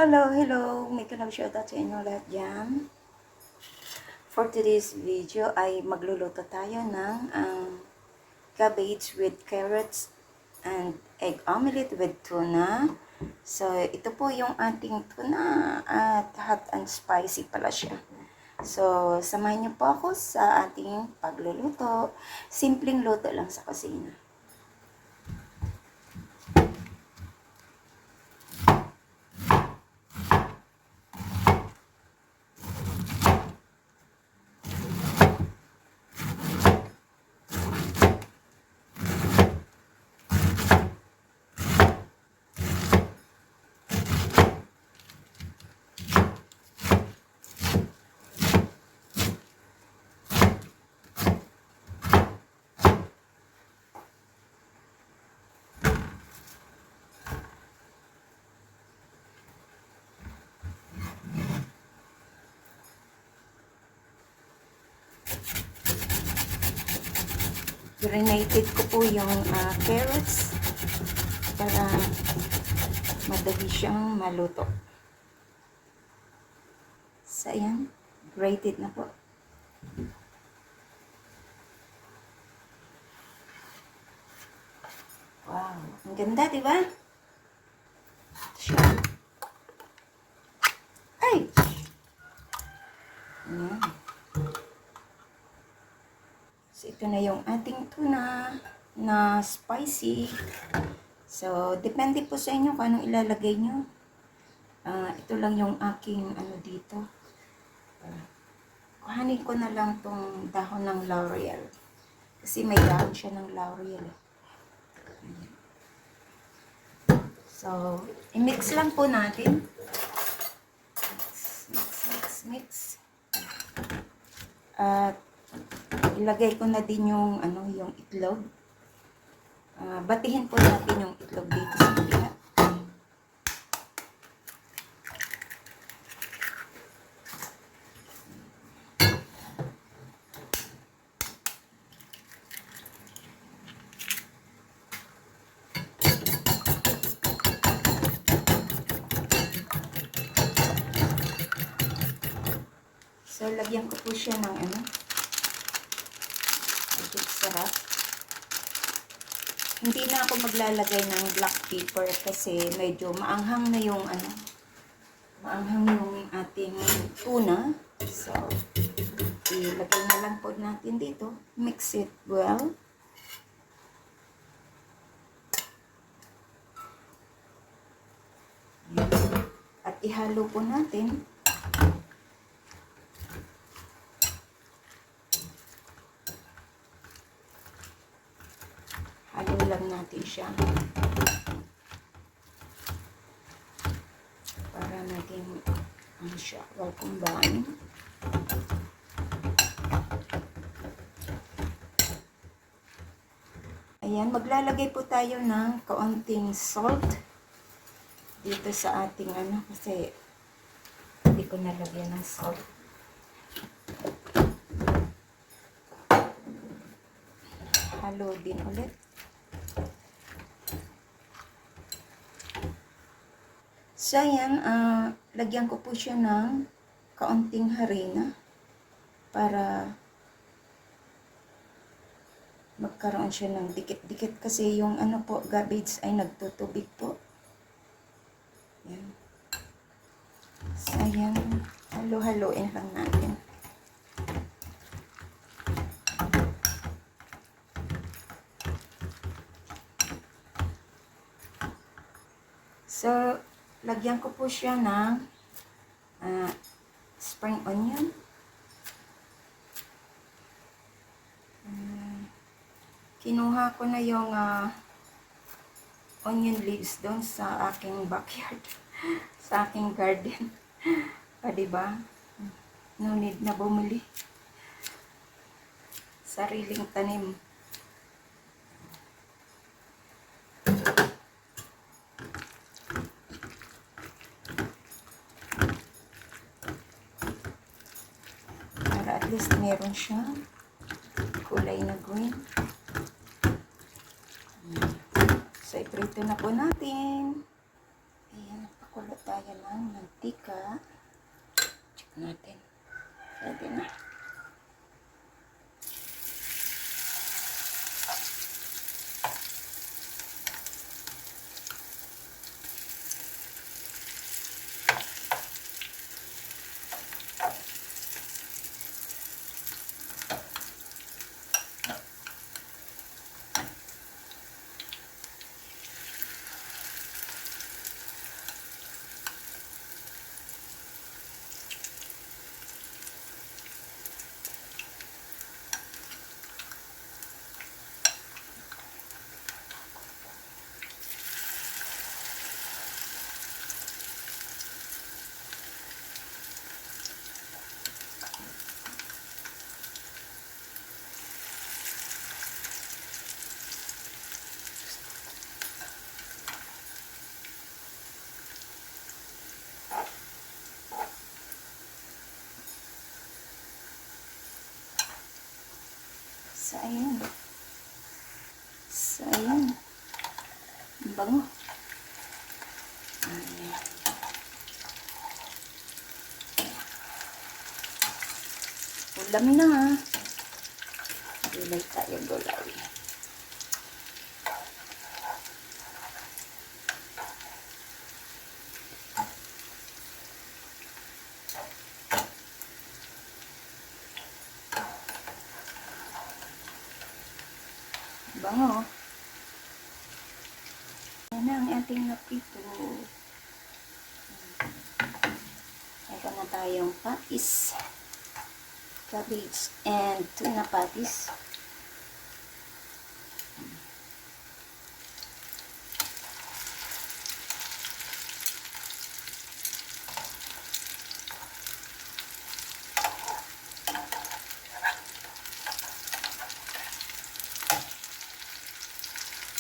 Hello! May shoutout sa inyo lahat dyan. For today's video ay magluluto tayo ng cabbage with carrots and egg omelette with tuna. So, ito po yung ating tuna at hot and spicy pala siya. So, samahan niyo po ako sa ating pagluluto. Simpleng luto lang sa kusina. Grinated ko po yung carrots para madali siyang maluto. So, ayan. Grated na po. Wow. Ang ganda, di ba? Siya. Ay! Ayan. So, ito na yung ating tuna na spicy. So, depende po sa inyo kung anong ilalagay nyo. Ito lang yung aking dito. Kuhanin ko na lang tong dahon ng laurel. Kasi may dahon siya ng laurel. So, i-mix lang po natin. Mix. At ilagay ko na din yung yung itlog. Batihin po natin yung itlog dito sa kabila. So, lagyan ko po siya ng sarap. Hindi na ako maglalagay ng black pepper kasi medyo maanghang na yung maanghang yung ating tuna. So, ilagay na lang po natin dito. Mix it well. At ihalo po natin. Halo lang natin siya para naging siya well combine. Ayan, maglalagay po tayo ng kaunting salt dito sa ating kasi hindi ko nalagyan ng salt. Halo din ulit. So, ayan, lagyan ko po siya ng kaunting harina para magkaroon siya ng dikit-dikit kasi yung po, cabbage ay nagtutubig po. Ayan. So, ayan, halo-haloin lang natin. So, lagyan ko po siya ng spring onion. Kinuha ko na yung onion leaves doon sa aking backyard. Sa aking garden. Diba? No need na bumili. Sariling tanim. At least meron siyang kulay na green. So, iprito na po natin. Ayan, pakulot. tayo ng mantika. Check natin. Pwede na. So, ayan. So, ayan. Ang bango. Ayan. Ulam na. Gulay tayo, gulay. Bango. Yan na ang ating napito. Ito na tayong patis. Cabbage and tuna patis.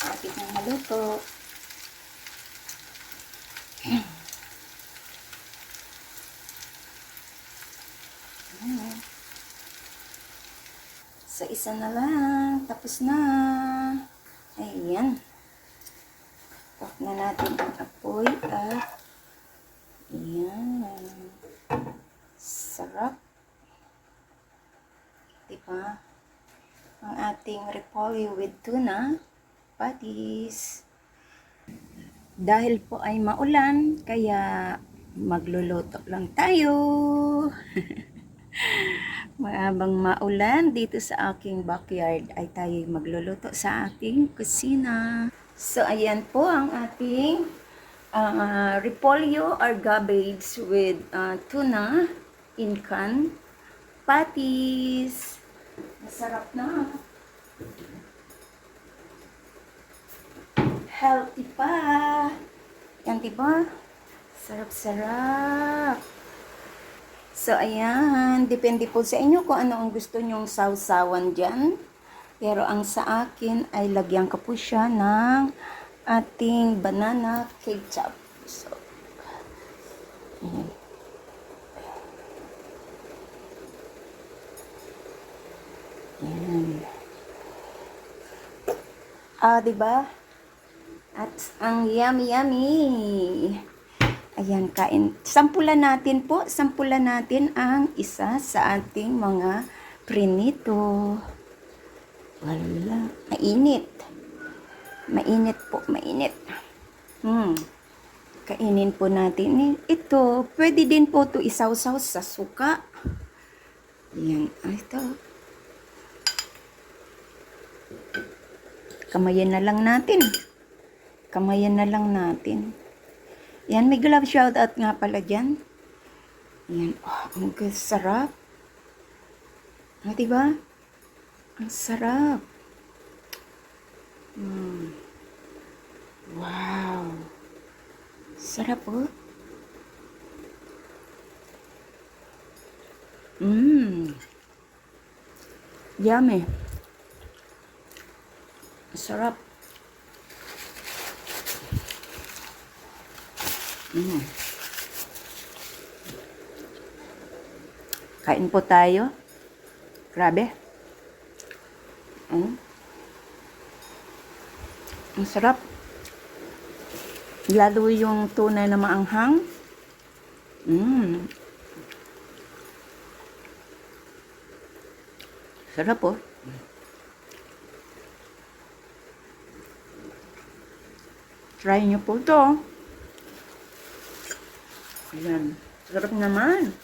Lapit na maluto. Sa isa na lang. Tapos na. Ayan. Off na natin ang apoy at ayan. Sarap. Diba? Ang ating repolyo with tuna patis. Dahil po ay maulan, kaya magluluto lang tayo. Habang maulan dito sa aking backyard ay tayo magluluto sa ating kusina. So ayan po ang ating repolyo or cabbage with tuna in can patis. Masarap na. Healthy pa. Yan, diba? Sarap-sarap. So, ayan. Depende po sa inyo kung ano ang gusto nyong sausawan dyan. Pero ang sa akin ay lagyan ko po siya ng ating banana ketchup. So, ayan. Ayan. Diba? At ang yummy. Ayan, kain. Sampulan natin po. Sampulan natin ang isa sa ating mga prinito. Wala. Mainit. Mainit po, mainit. Kainin po natin. Ito, pwede din po ito isawsaw sa suka. Ayan. Ito. Kamayan na lang natin. Kamayan na lang natin. Yan, may glove shoutout nga pala dyan. Yan, ang sarap. Diba? Ang sarap. Wow. Sarap po. Yummy. Sarap. Kain po tayo. Grabe. Ang sarap. Lalo yung tuna na maanghang. Mmm. Sarap po. Try nyo po to. Ayan. Sarap naman.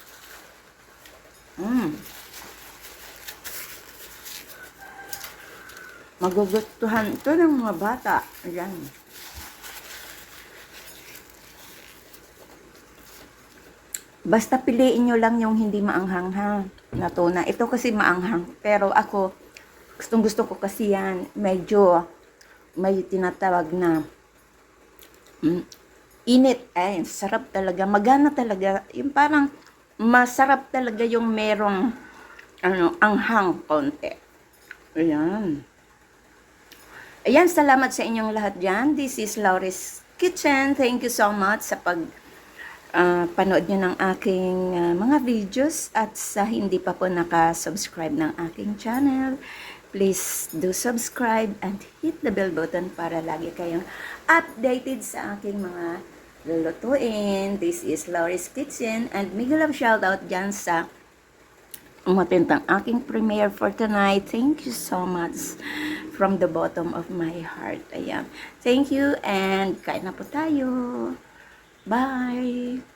Magugustuhan ito ng mga bata. Ayan. Basta piliin nyo lang yung hindi maanghang ha, na tuna. Ito kasi maanghang. Pero ako, gustong gusto ko kasi yan. Medyo may tinatawag na init. Ay, sarap talaga. Magana talaga. Yung parang masarap talaga yung merong anghang konti. Ayan. Ayan, salamat sa inyong lahat dyan. This is Laurie's Kitchen. Thank you so much sa panood nyo ng aking mga videos at sa hindi pa po nakasubscribe ng aking channel, please do subscribe and hit the bell button para lagi kayong updated sa aking mga lulutuin. This is Laurie's Kitchen and mega love shoutout dyan sa umatintang aking premiere for tonight. Thank you so much from the bottom of my heart. Ayan. Thank you and kain na po tayo. Bye!